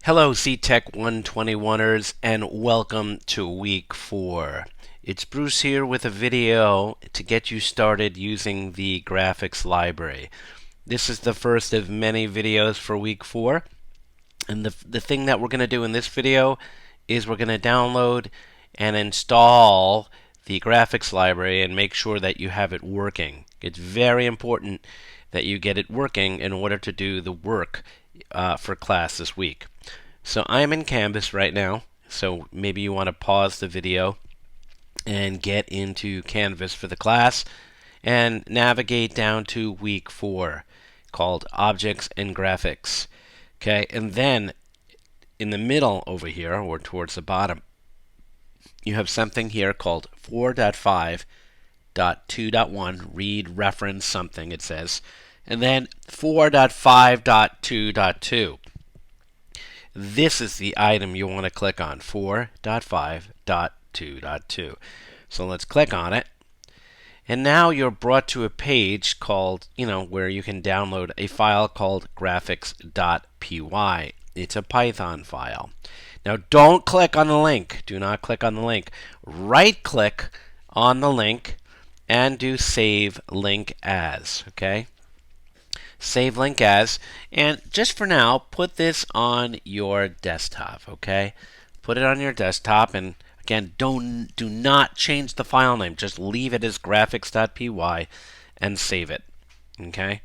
Hello, CTEC 121ers, and welcome to week 4. It's Bruce here with a video to get you started using the graphics library. This is the first of many videos for week 4, and the thing that we're going to do in this video is we're going to download and install the graphics library and make sure that you have it working. It's very important that you get it working in order to do the work for class this week. So I'm in Canvas right now, so maybe you want to pause the video and get into Canvas for the class and navigate down to week 4 called Objects and Graphics. Okay, and then in the middle over here, or towards the bottom, you have something here called 4.5.2.1, read reference something, it says, and then 4.5.2.2. This is the item you want to click on, 4.5.2.2. So let's click on it. And now you're brought to a page called, where you can download a file called graphics.py. It's a Python file. Now don't click on the link. Do not click on the link. Right click on the link and do save link as, okay? Save link as, and just for now, put this on your desktop, okay? Put it on your desktop, and again, do not change the file name. Just leave it as graphics.py and save it, okay?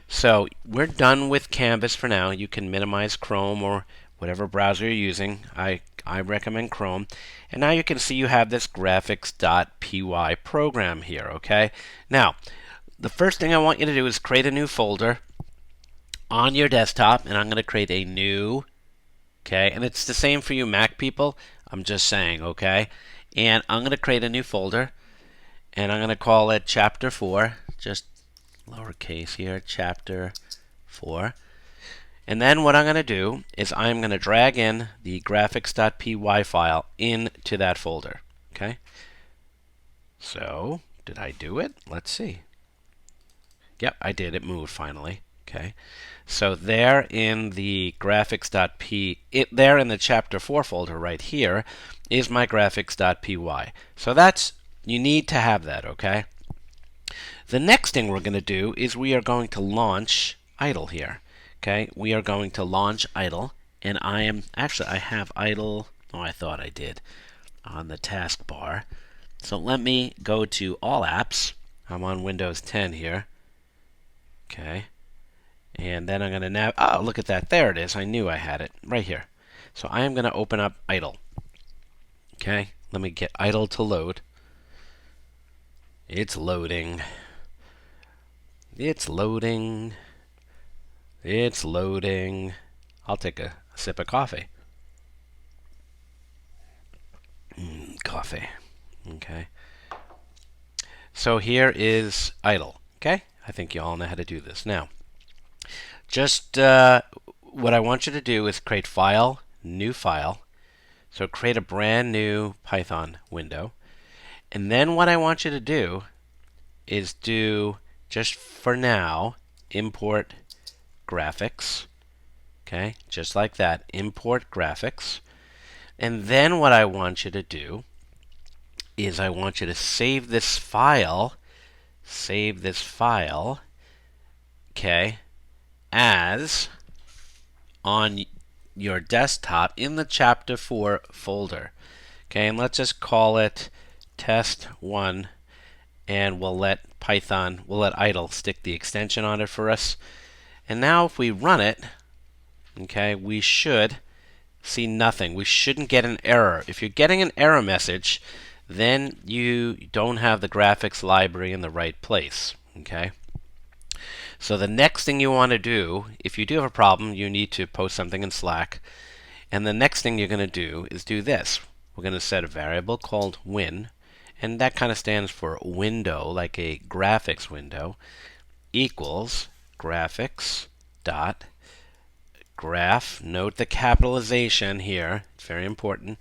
So we're done with Canvas for now. You can minimize Chrome or whatever browser you're using. I recommend Chrome. And now you can see you have this graphics.py program here, okay? Now, the first thing I want you to do is create a new folder on your desktop, and I'm going to create a new, okay, and it's the same for you Mac people, I'm just saying, okay, and I'm going to create a new folder, and I'm going to call it Chapter 4, just lowercase here, Chapter 4, and then what I'm going to do is I'm going to drag in the graphics.py file into that folder, okay. So, did I do it? Let's see. Yep, I did. It moved finally. Okay. So there in the graphics.p, there in the chapter 4 folder right here is my graphics.py. So that's, you need to have that, okay? The next thing we're going to do is we are going to launch idle here. Okay? We are going to launch idle, and I have idle, oh, I thought I did, on the taskbar. So let me go to All Apps. I'm on Windows 10 here. Okay. And then I'm going to oh, look at that. There it is. I knew I had it right here. So I am going to open up idle. Okay. Let me get idle to load. It's loading. It's loading. It's loading. I'll take a sip of coffee. Coffee. Okay. So here is idle. Okay. I think you all know how to do this. Now, just what I want you to do is create file, new file. So create a brand new Python window. And then what I want you to do is do, just for now, import graphics. Okay, just like that, import graphics. And then what I want you to do is I want you to save this file, okay, as on your desktop in the Chapter 4 folder. Okay, and let's just call it test1, and we'll let idle stick the extension on it for us. And now if we run it, okay, we should see nothing. We shouldn't get an error. If you're getting an error message, then you don't have the graphics library in the right place, okay? So the next thing you want to do, if you do have a problem, you need to post something in Slack. And the next thing you're going to do is do this. We're going to set a variable called win, and that kind of stands for window, like a graphics window, equals graphics dot graph. Note the capitalization here. It's very important.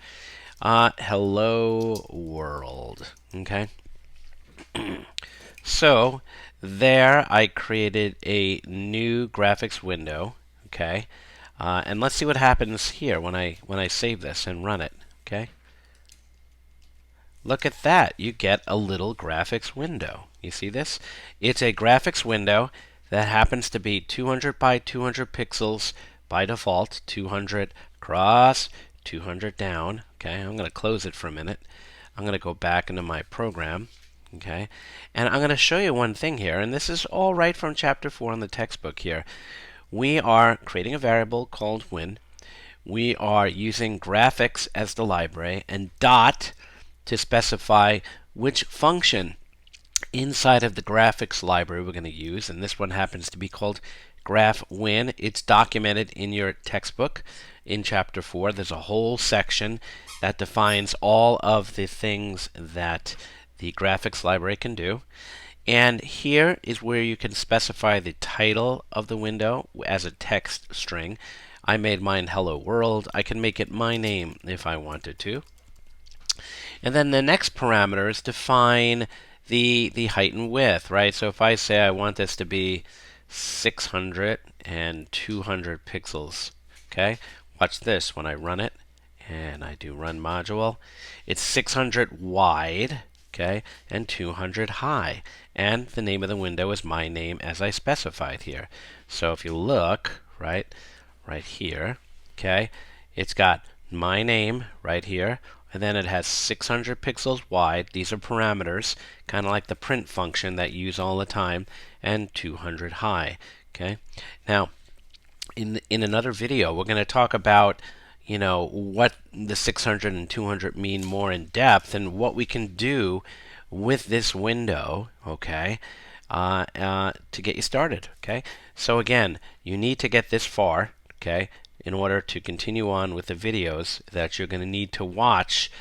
Hello world. Okay. So there I created a new graphics window. Okay. And let's see what happens here when I save this and run it. Okay. Look at that. You get a little graphics window. You see this? It's a graphics window that happens to be 200 by 200 pixels by default, 200 across, 200 down. Okay, I'm going to close it for a minute. I'm going to go back into my program. Okay, and I'm going to show you one thing here, and this is all right from chapter 4 in the textbook here. We are creating a variable called win. We are using graphics as the library and dot to specify which function inside of the graphics library we're going to use, and this one happens to be called graph win. It's documented in your textbook in chapter 4. There's a whole section that defines all of the things that the graphics library can do. And here is where you can specify the title of the window as a text string. I made mine hello world. I can make it my name if I wanted to. And then the next parameters define the height and width, right? So if I say I want this to be 600 and 200 pixels, okay? Watch this when I run it, and I do run module. It's 600 wide, okay, and 200 high. And the name of the window is my name as I specified here. So if you look, right here, okay, it's got my name right here, and then it has 600 pixels wide. These are parameters, kind of like the print function that you use all the time, and 200 high. Okay. Now, in another video, we're going to talk about what the 600 and 200 mean more in depth, and what we can do with this window. Okay. To get you started. Okay. So again, you need to get this far. Okay. In order to continue on with the videos that you're going to need to watch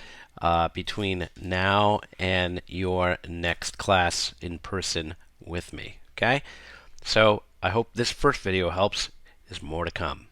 between now and your next class in person with me. Okay? So I hope this first video helps. There's more to come.